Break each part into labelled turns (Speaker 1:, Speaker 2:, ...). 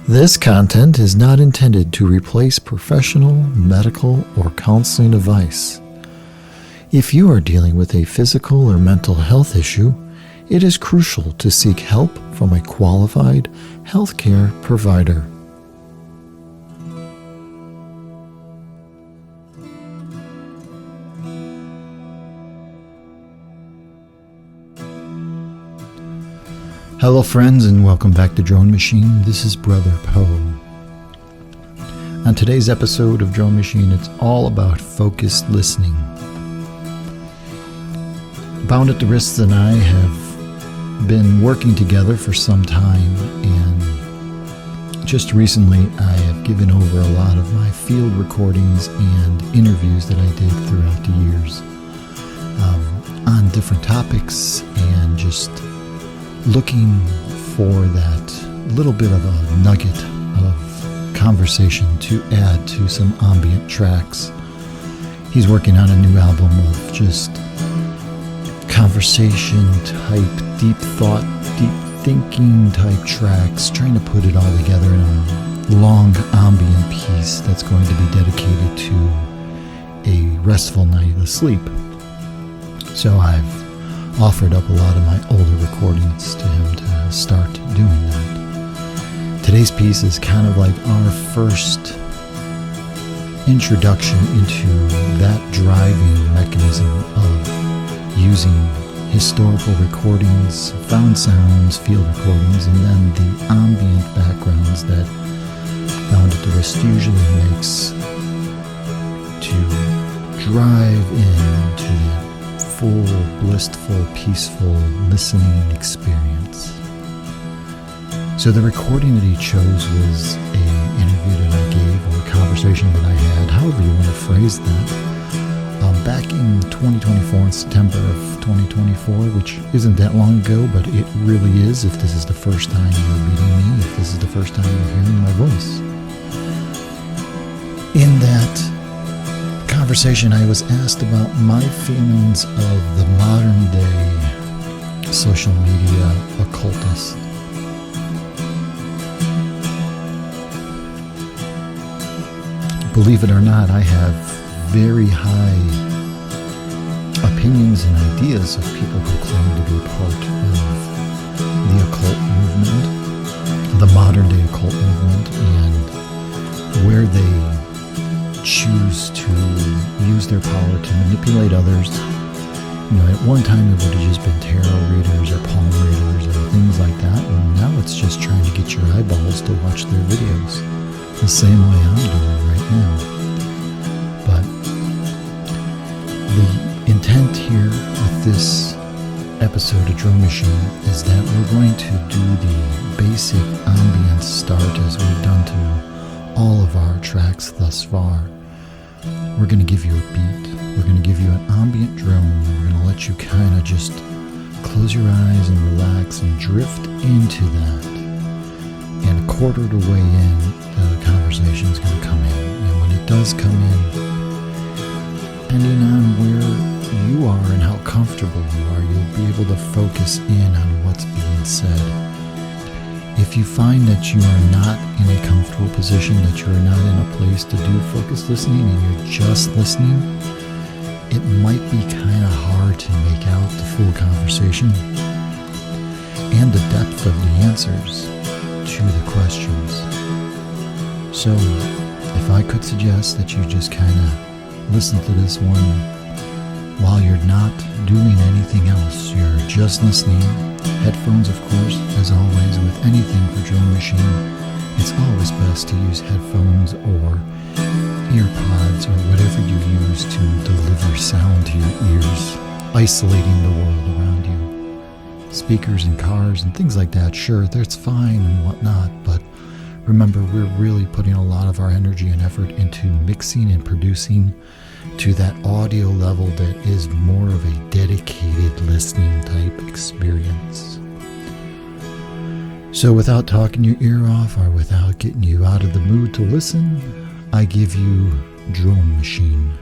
Speaker 1: This content is not intended to replace professional, medical, or counseling advice. If you are dealing with a physical or mental health issue, it is crucial to seek help from a qualified healthcare provider. Hello friends, and welcome back to Drone Machine. This is Brother Poe. On today's episode of Drone Machine, it's all about focused listening. Bound at the Wrists and I have been working together for some time, and just recently I have given over a lot of my field recordings and interviews that I did throughout the years on different topics, and just looking for that little bit of a nugget of conversation to add to some ambient tracks. He's working on a new album of just conversation type, deep thought, deep thinking type tracks, trying to put it all together in a long ambient piece that's going to be dedicated to a restful night of sleep. So I've offered up a lot of my older recordings to him to start doing that. Today's piece is kind of like our first introduction into that driving mechanism of using historical recordings, found sounds, field recordings, and then the ambient backgrounds that Bound at the Wrist usually makes to drive into the full, blissful, peaceful listening experience. So the recording that he chose was an interview that I gave, or a conversation that I had, however you want to phrase that, back in 2024, in September of 2024, which isn't that long ago, but it really is if this is the first time you're meeting me, if this is the first time you're hearing my voice. In that conversation, I was asked about my feelings of the modern day social media occultist. Believe it or not, I have very high opinions and ideas of people who claim to be part of the occult movement, the modern day occult movement, and where they choose to use their power to manipulate others. You know, at one time it would have just been tarot readers or palm readers or things like that, and now it's just trying to get your eyeballs to watch their videos, the same way I'm doing right now. But the intent here with this episode of Drone Machine is that we're going to do the basic ambient start as we've done to all of our tracks thus far. We're going to give you a beat, we're going to give you an ambient drone, we're going to let you kind of just close your eyes and relax and drift into that. And a quarter of the way in, the conversation is going to come in. And when it does come in, depending on where you are and how comfortable you are, you'll be able to focus in on what's being said. If you find that you are not in a comfortable position, that you're not in a place to do focused listening and you're just listening, it might be kind of hard to make out the full conversation and the depth of the answers to the questions. So, if I could suggest that you just kind of listen to this one while you're not doing anything else, you're just listening. Headphones, of course, as always, with anything for Drone Machine, it's always best to use headphones or earpods or whatever you use to deliver sound to your ears, isolating the world around you. Speakers in cars and things like that, sure, that's fine and whatnot, but remember, we're really putting a lot of our energy and effort into mixing and producing to that audio level that is more of a dedicated listening type experience. So without talking your ear off or without getting you out of the mood to listen, I give you Drone Machine.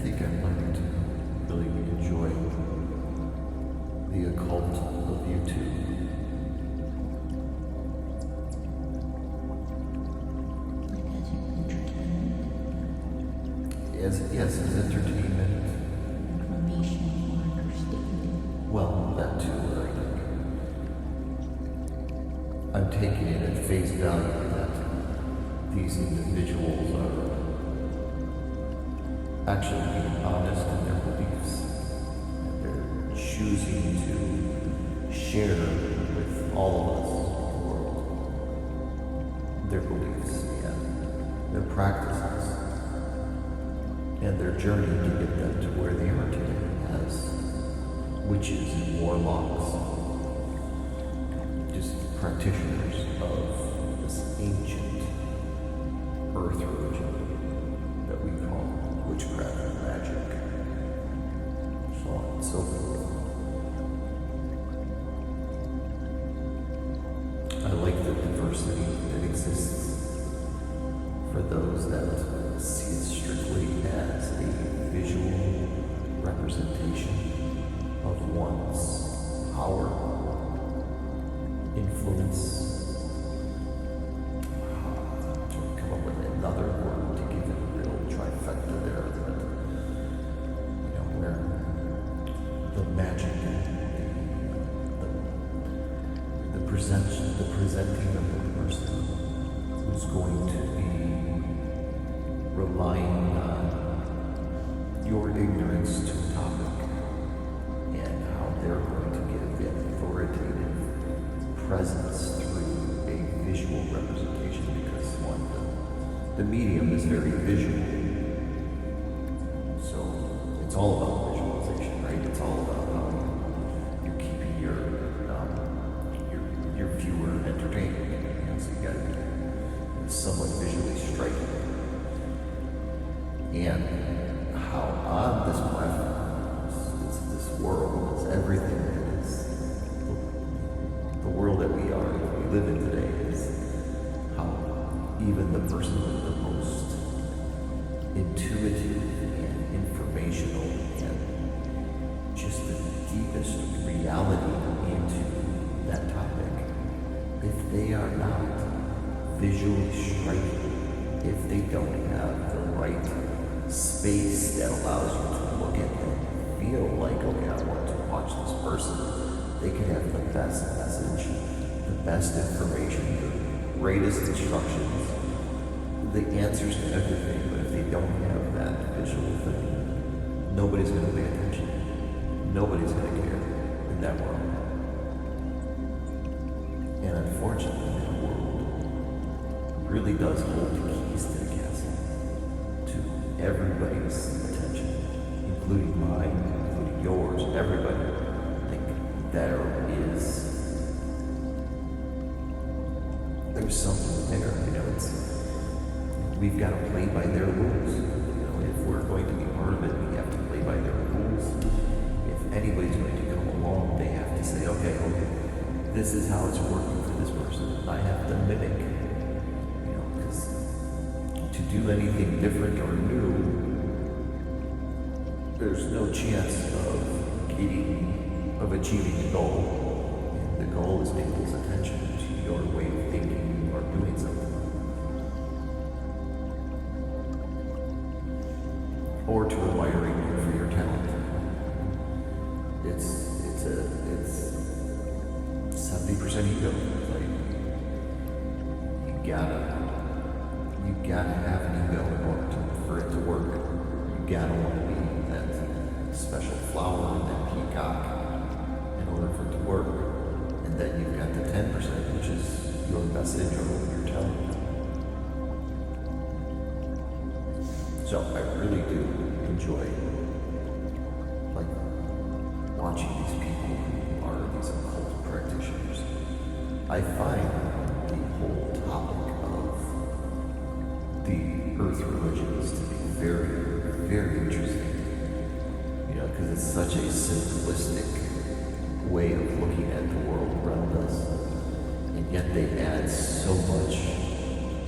Speaker 2: think I'm learning to really enjoy the occult of YouTube. Yes, as entertainment.
Speaker 3: Information or understanding.
Speaker 2: Well, that too, I think. I'm taking it at face value that these individuals are actually being honest in their beliefs. They're choosing to share with all of us, the world, their beliefs and their practices and their journey to get them to where they are today as witches and warlocks, just practitioners of this ancient earth religion that we call witchcraft and magic, so on and so forth. I like the diversity that exists for those that see it strictly as a visual representation of one's power, influence. To come up with another word to give it a real trifecta there, but where the magic and the presenting of the person who's going to be relying on your ignorance to a topic and how they're going to give the authoritative presence through a visual representation, because the medium is very visual. So it's all about visualization, right? It's all about how you're keeping your viewer entertained. So you got to be somewhat visually striking. And how on this platform, this world, is everything that is the world that we live in today, is how even the person with the most intuitive and informational and just the deepest reality into that topic, if they are not visually striking, if they don't have the right space that allows you to look at them, feel like, okay, I want to watch this person. They can have the best message, the best information, the greatest instructions, the answers to everything, but if they don't have that visual thing, nobody's going to pay attention. Nobody's going to care in that world. And unfortunately, that world really does hold the keys to the castle, to everybody's attention, including mine, including yours, everybody. I think there's something there, we've got to play by their rules. If we're going to be part of it, we have to play by their rules. If anybody's going to come along, they have to say, okay, this is how it's working for this person. I have to mimic, because to do anything different or new, there's no chance of achieving the goal. And the goal is people's attention to your way of thinking or doing something. Or to admiring you for your talent. It's 70% ego. Like, you gotta have an ego in order for it to work. You gotta want to be that special flower in that peacock in order for it to work. And then you've got the 10%, which is your message or your talent. So I really do enjoy watching these people who are these occult practitioners. I find the whole topic of the earth religions to be very, very interesting. Because it's such a simplistic way of looking at the world around us, and yet they add so much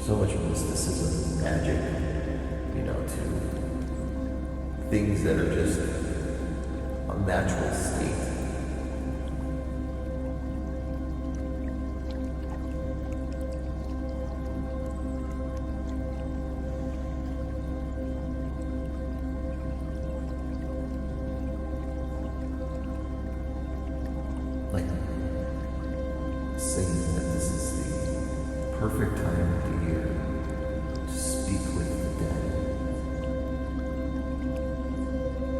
Speaker 2: mysticism, magic, to things that are just a natural state. Like saying that this is the perfect time of the year to speak with the dead.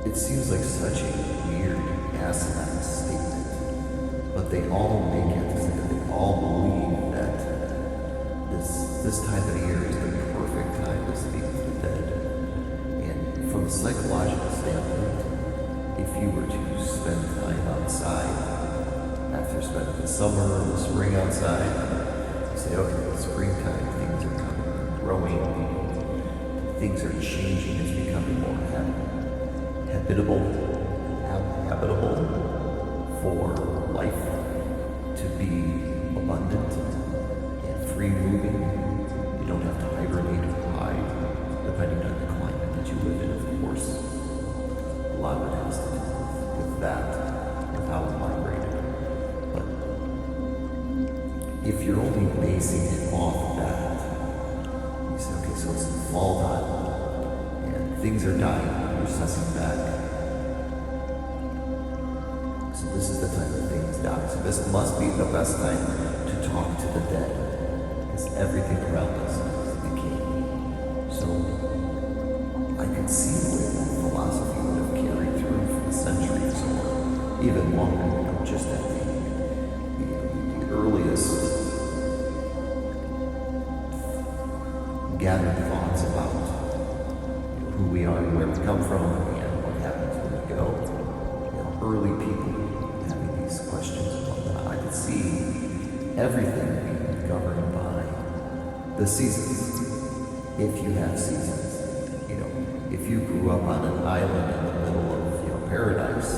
Speaker 2: It seems like such a weird, asinine statement, but they all make it, and they all believe that this time of the year is the perfect time to speak with the dead. And from a psychological standpoint, if you were to spend time outside, after spending the summer or the spring outside, you say, okay, it's springtime, things are coming, growing, things are changing, it's becoming more habitable for life to be abundant and free moving. You don't have to hibernate or hide, depending on the climate that you live in, of course. A lot of it has to do with that, with how we migrate. If you're only basing it off that, you say, okay, so it's fall time, and things are dying, you're sussing back. So this is the time that things die. So this must be the best time to talk to the dead, because everything around us is decaying. So I could see the way that philosophy would have carried through for centuries or even longer, just at the earliest gathered thoughts about who we are and where we come from and what happens when we go. Early people having these questions and whatnot. I could see everything being governed by the seasons. If you have seasons, if you grew up on an island in the middle of paradise,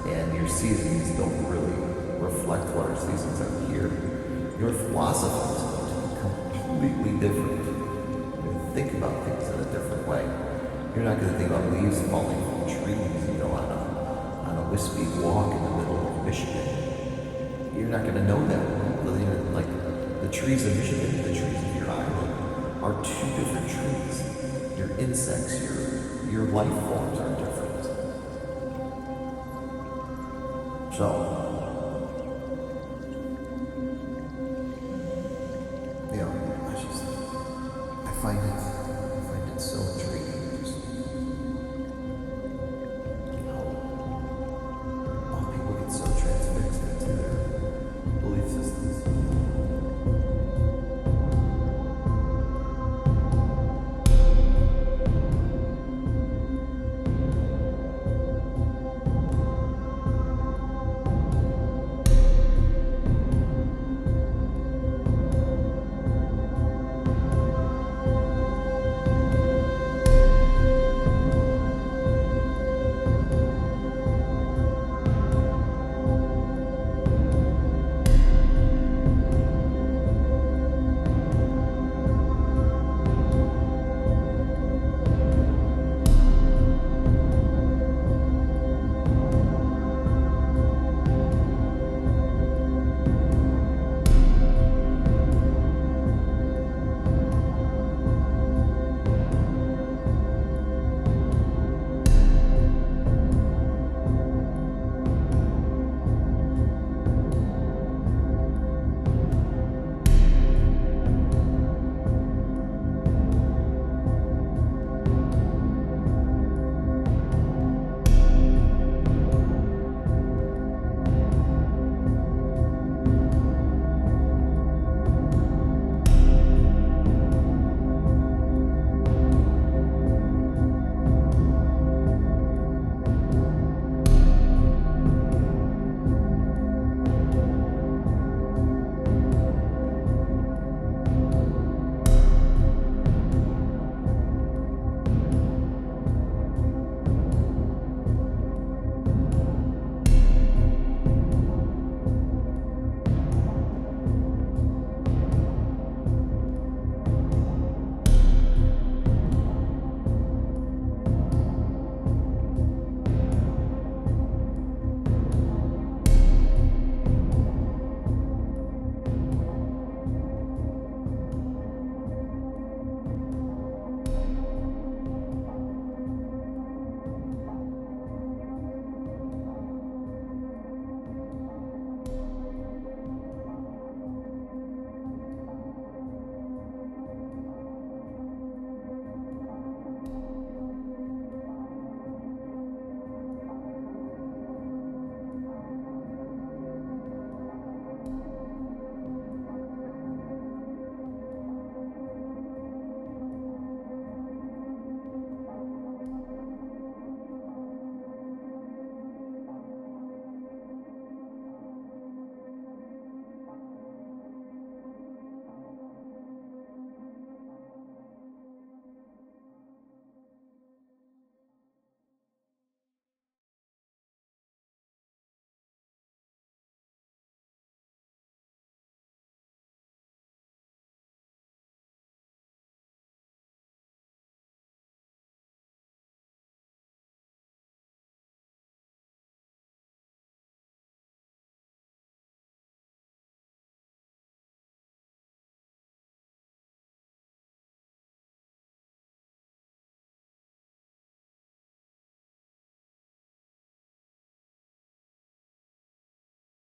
Speaker 2: and your seasons don't really reflect what our seasons are here, your philosophy is going to be completely different. Think about things in a different way. You're not going to think about leaves falling from trees, on a wispy walk in the middle of Michigan. You're not going to know that. Like the trees of Michigan, the trees of your island are two different trees. Your insects, your life forms are different. So, I find it